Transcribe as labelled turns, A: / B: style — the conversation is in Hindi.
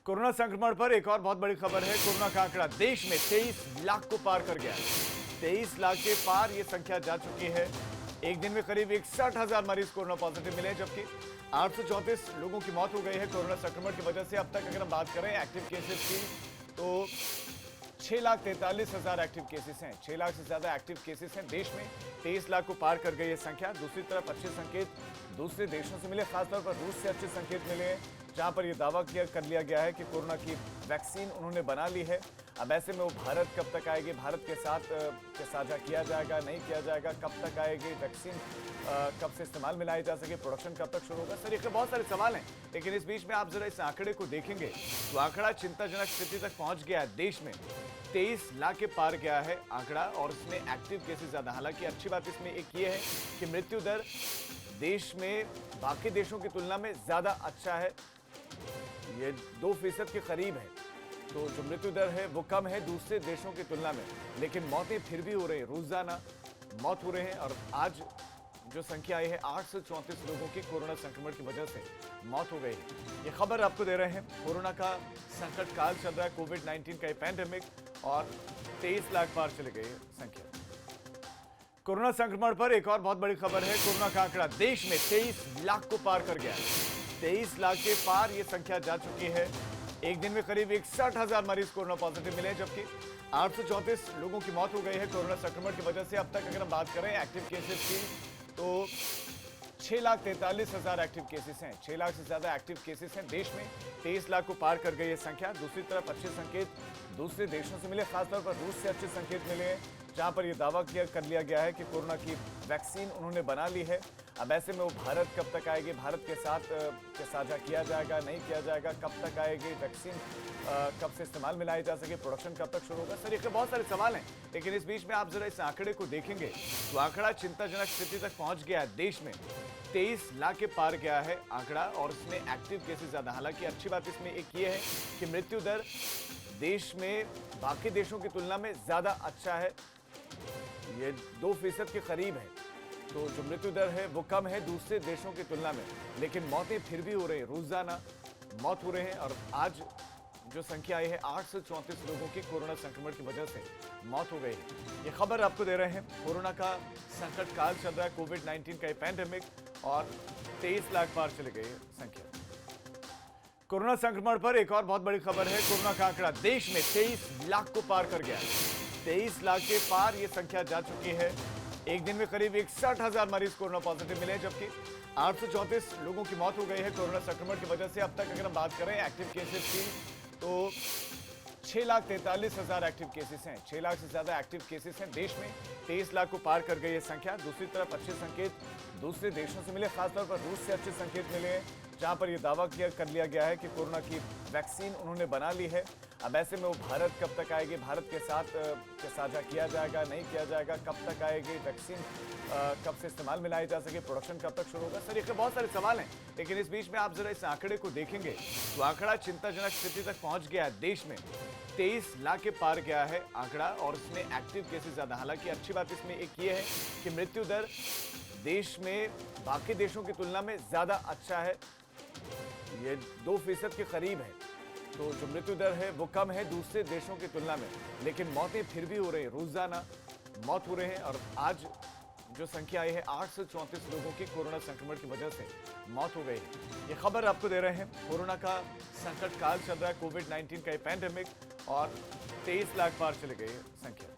A: कोरोना संक्रमण पर एक और बहुत बड़ी खबर है। कोरोना का आंकड़ा देश में 23 लाख को पार कर गया है। 23 लाख के पार ये संख्या जा चुकी है। एक दिन में करीब 61,000 मरीज कोरोना पॉजिटिव मिले, जबकि 834 लोगों की मौत हो गई है कोरोना संक्रमण की वजह से। अब तक अगर हम बात करें एक्टिव केसेस की तो 6,43,000 एक्टिव केसेस हैं। 6 लाख से ज्यादा एक्टिव केसेस हैं देश में। 23 लाख को पार कर गई ये संख्या। दूसरी तरफ अच्छे संकेत दूसरे देशों से मिले, खासतौर पर रूस से अच्छे संकेत मिले हैं, जहां पर यह दावा कर लिया गया है कि कोरोना की वैक्सीन उन्होंने बना ली है। अब ऐसे में वो भारत कब तक आएगी, भारत के साथ साझा किया जाएगा, नहीं किया जाएगा, कब तक आएगी वैक्सीन, कब से इस्तेमाल में लाई जा सके, प्रोडक्शन कब तक शुरू होगा। सर, ये बहुत सारे सवाल हैं, लेकिन इस बीच में आप जरा इस आंकड़े को देखेंगे तो आंकड़ा चिंताजनक स्थिति तक पहुंच गया है। देश में 23 लाख के पार गया है आंकड़ा, और इसमें एक्टिव केसेस ज्यादा। हालांकि अच्छी बात इसमें एक ये है कि मृत्यु दर देश में बाकी देशों की तुलना में ज्यादा अच्छा है। ये 2% के करीब है, तो जो मृत्यु दर है वो कम है दूसरे देशों की तुलना में, लेकिन मौतें फिर भी हो रही है। रोजाना मौत हो रहे हैं, और आज जो संख्या आई है 834 लोगों की कोरोना संक्रमण की वजह से मौत हो गई है। ये खबर आपको दे रहे हैं। कोरोना का संकट काल चल रहा है, कोविड-19 का पैंडेमिक, और 23 लाख पार चले गई संख्या। कोरोना संक्रमण पर एक और बहुत बड़ी खबर है। कोरोना का आंकड़ा देश में 23 लाख को पार कर गया है। 23 लाख के पार ये संख्या जा चुकी है। एक दिन में करीब 61,000 मरीज कोरोना पॉजिटिव मिले, जबकि 834 लोगों की मौत हो गई है कोरोना संक्रमण की वजह से। अब तक अगर हम बात करें एक्टिव केसेस की तो 6,43,000 एक्टिव केसेस हैं। 6 लाख से ज्यादा एक्टिव केसेस हैं देश में। 23 लाख को पार कर गई ये संख्या। दूसरी तरफ अच्छे संकेत दूसरे देशों से मिले, खासतौर पर रूस से अच्छे संकेत मिले हैं, जहां पर यह दावा कर लिया गया है कि कोरोना की वैक्सीन उन्होंने बना ली है। अब ऐसे में वो भारत कब तक आएगी, भारत के साथ साझा किया जाएगा, नहीं किया जाएगा, कब तक आएगी वैक्सीन, कब से इस्तेमाल में लाई जा सके, प्रोडक्शन कब तक शुरू होगा। सर, ये बहुत सारे सवाल हैं, लेकिन इस बीच में आप जरा इस आंकड़े को देखेंगे तो आंकड़ा चिंताजनक स्थिति तक पहुंच गया है। देश में 23 लाख के पार गया है आंकड़ा, और इसमें एक्टिव केसेस ज्यादा। हालांकि अच्छी बात इसमें एक ये है कि मृत्यु दर देश में बाकी देशों की तुलना में ज्यादा अच्छा है। ये 2% के करीब है, तो जो मृत्यु दर है वो कम है दूसरे देशों की तुलना में, लेकिन मौतें फिर भी हो रही है। रोजाना मौत हो रहे हैं, और आज जो संख्या आई है 834 लोगों की कोरोना संक्रमण की वजह से मौत हो गई है। ये खबर आपको दे रहे हैं। कोरोना का संकट काल चल रहा है, कोविड-19 का पैंडेमिक, और 23 लाख पार चले गई संख्या। कोरोना संक्रमण पर एक और बहुत बड़ी खबर है। कोरोना का आंकड़ा देश में 23 लाख को पार कर गया है। 23 लाख के पार ये संख्या जा चुकी है। एक दिन में करीब 61,000 मरीज कोरोना पॉजिटिव मिले, जबकि 834 लोगों की मौत हो गई है कोरोना संक्रमण की वजह से। अब तक अगर हम बात करें एक्टिव केसेस की तो 6,43,000 एक्टिव केसेस हैं। 6 लाख से ज्यादा एक्टिव केसेस हैं देश में। 23 लाख को पार कर गई ये संख्या। दूसरी तरफ अच्छे संकेत दूसरे देशों से मिले, खासतौर पर रूस से अच्छे संकेत मिले हैं, जहां पर यह दावा कर लिया गया है कि कोरोना की वैक्सीन उन्होंने बना ली है। अब ऐसे में वो भारत कब तक आएगी, भारत के साथ साझा किया जाएगा, नहीं किया जाएगा, कब तक आएगी वैक्सीन, कब से इस्तेमाल में लाई जा सके, प्रोडक्शन कब तक शुरू होगा। सर, ये बहुत सारे सवाल हैं, लेकिन इस बीच में आप जरा इस आंकड़े को देखेंगे तो आंकड़ा चिंताजनक स्थिति तक पहुंच गया है। देश में 23 लाख के पार गया है आंकड़ा, और इसमें एक्टिव केसेस ज्यादा। हालांकि अच्छी बात इसमें एक ये है कि मृत्यु दर देश में बाकी देशों की तुलना में ज्यादा अच्छा है। ये 2% के करीब है, तो जो मृत्यु दर है वो कम है दूसरे देशों की तुलना में, लेकिन मौतें फिर भी हो रही है। रोजाना मौत हो रहे हैं, और आज जो संख्या आई है 834 लोगों की कोरोना संक्रमण की वजह से मौत हो गई है। ये खबर आपको दे रहे हैं। कोरोना का संकट काल चल रहा है, कोविड-19 का पैंडेमिक, और 23 लाख पार चले गई संख्या।